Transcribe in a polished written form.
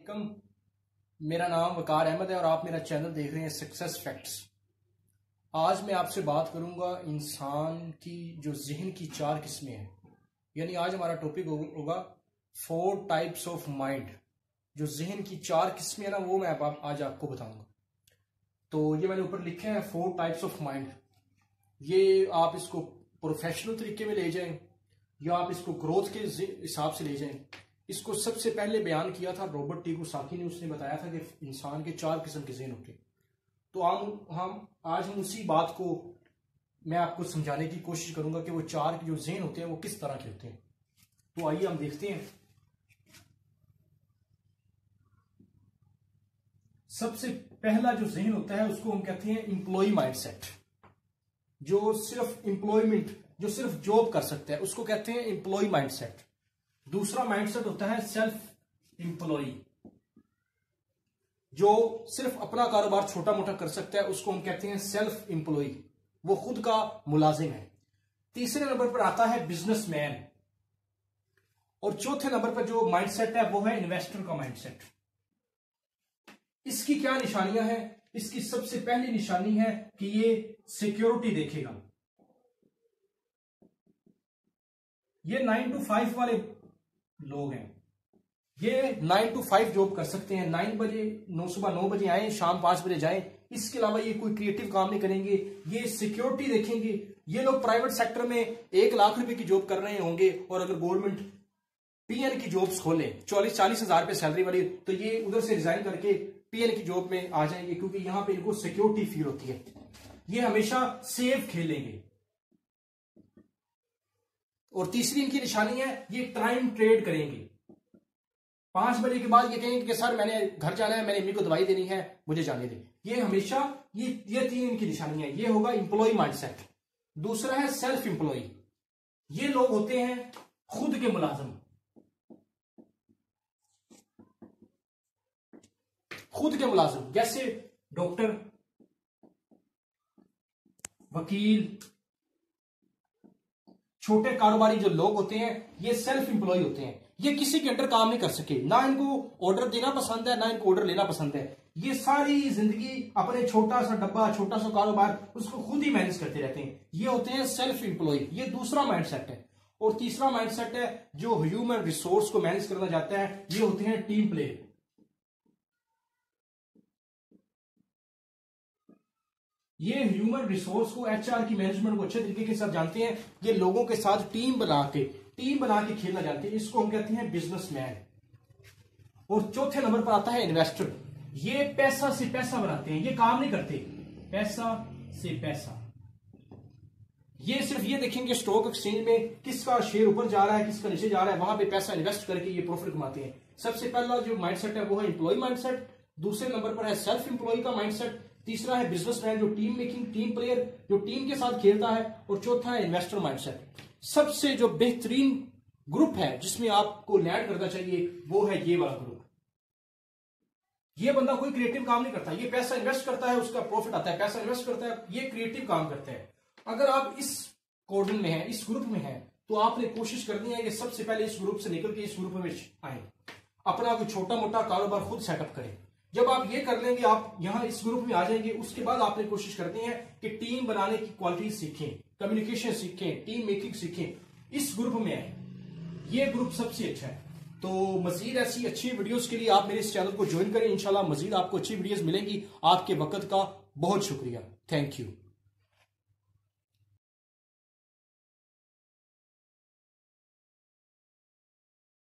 वालेकुम। मेरा नाम वकार अहमद है और आप मेरा चैनल देख रहे हैं सक्सेस फैक्ट्स। आज मैं आपसे बात करूंगा इंसान की जो जहन की 4 किस्में हैं, यानी आज हमारा टॉपिक होगा 4 टाइप्स ऑफ माइंड। जो जहन की 4 किस्में हैं ना, वो मैं आज आपको बताऊंगा। तो ये मैंने ऊपर लिखे हैं 4 टाइप्स ऑफ माइंड। ये आप इसको प्रोफेशनल तरीके में ले जाएं या आप इसको ग्रोथ के हिसाब से ले जाएं। इसको सबसे पहले बयान किया था रॉबर्ट टी कियोसाकी ने। उसने बताया था कि इंसान के 4 किस्म के ज़हन होते हैं। तो हम आज उसी बात को मैं आपको समझाने की कोशिश करूंगा कि वो 4 जो ज़हन होते हैं वो किस तरह के होते हैं। तो आइए हम देखते हैं। सबसे पहला जो ज़हन होता है उसको हम कहते हैं एम्प्लॉय माइंडसेट। जो सिर्फ जॉब कर सकता है उसको कहते हैं एम्प्लॉय माइंडसेट। दूसरा माइंडसेट होता है सेल्फ एम्प्लॉय। जो सिर्फ अपना कारोबार छोटा मोटा कर सकता है उसको हम कहते हैं सेल्फ एम्प्लॉय, वो खुद का मुलाजिम है। तीसरे नंबर पर आता है बिजनेसमैन। और चौथे नंबर पर जो माइंडसेट है वो है इन्वेस्टर का माइंडसेट। इसकी क्या निशानियां हैं? इसकी सबसे पहली निशानी है कि ये सिक्योरिटी देखेगा। ये 9 to 5 वाले लोग हैं। ये 9 to 5 जॉब कर सकते हैं। 9 बजे सुबह 9 बजे आए, शाम 5 बजे जाएं। इसके अलावा ये कोई क्रिएटिव काम नहीं करेंगे। ये सिक्योरिटी देखेंगे। ये लोग प्राइवेट सेक्टर में 1 लाख रुपए की जॉब कर रहे होंगे और अगर गवर्नमेंट पीएन की जॉब्स खोले 40 हजार रुपए सैलरी वाली, तो ये उधर से रिजाइन करके पीएन की जॉब में आ जाएंगे, क्योंकि यहां पे इनको सिक्योरिटी फील होती है। ये हमेशा सेफ खेलेंगे। और तीसरी इनकी निशानी है ये टाइम ट्रेड करेंगे। 5 बजे के बाद ये कहेंगे कि सर मैंने घर जाना है, मैंने अम्मी को दवाई देनी है, मुझे जाने दें। ये हमेशा ये 3 इनकी निशानी है। ये होगा एम्प्लॉय माइंडसेट। दूसरा है सेल्फ एम्प्लॉय। ये लोग होते हैं खुद के मुलाजिम। खुद के मुलाजिम जैसे डॉक्टर, वकील, छोटे कारोबारी जो लोग होते हैं ये सेल्फ एम्प्लॉय होते हैं। ये किसी के अंडर काम नहीं कर सके, ना इनको ऑर्डर देना पसंद है, ना इनको ऑर्डर लेना पसंद है। ये सारी जिंदगी अपने छोटा सा डब्बा, छोटा सा कारोबार उसको खुद ही मैनेज करते रहते हैं। ये होते हैं सेल्फ एम्प्लॉय। ये दूसरा माइंडसेट है। और तीसरा माइंडसेट है जो ह्यूमन रिसोर्स को मैनेज करना चाहता है, ये होते हैं टीम प्लेयर। ये ह्यूमन रिसोर्स को, एचआर की मैनेजमेंट को अच्छे तरीके के साथ जानते हैं। ये लोगों के साथ टीम बना के खेलना जानते हैं। इसको हम कहते हैं बिजनेसमैन। और चौथे नंबर पर आता है इन्वेस्टर। ये पैसा से पैसा बनाते हैं। ये काम नहीं करते, पैसा से पैसा। ये सिर्फ ये देखेंगे स्टॉक एक्सचेंज में किसका शेयर ऊपर जा रहा है, किसका नीचे जा रहा है, वहां पे पैसा इन्वेस्ट करके ये प्रॉफिट कमाते हैं। सबसे पहला जो माइंडसेट है वो है एम्प्लॉय माइंडसेट। दूसरे नंबर पर है सेल्फ एम्प्लॉय का माइंडसेट। तीसरा है बिजनेसमैन जो टीम मेकिंग, टीम प्लेयर जो टीम के साथ खेलता है। और चौथा है इन्वेस्टर माइंडसेट। सबसे जो बेहतरीन ग्रुप है जिसमें आपको लैंड करना चाहिए वो है ये वाला ग्रुप। ये बंदा कोई क्रिएटिव काम नहीं करता, ये पैसा इन्वेस्ट करता है, उसका प्रॉफिट आता है, पैसा इन्वेस्ट करता है, ये क्रिएटिव काम करता है। अगर आप इस कोडिंग में है, इस ग्रुप में है, तो आपने कोशिश करनी है कि सबसे पहले इस ग्रुप से निकल के इस ग्रुप में आए, अपना कोई छोटा मोटा कारोबार खुद सेटअप करें। जब आप ये कर लेंगे, आप यहां इस ग्रुप में आ जाएंगे, उसके बाद आपने कोशिश करनी है कि टीम बनाने की क्वालिटी सीखें, कम्युनिकेशन सीखें, टीम मेकिंग सीखें। इस ग्रुप में आए, ये ग्रुप सबसे अच्छा है। तो मजीद ऐसी अच्छी वीडियोस के लिए आप मेरे इस चैनल को ज्वाइन करें। इंशाल्लाह मजीद आपको अच्छी वीडियोस मिलेंगी। आपके वक्त का बहुत शुक्रिया। Thank you.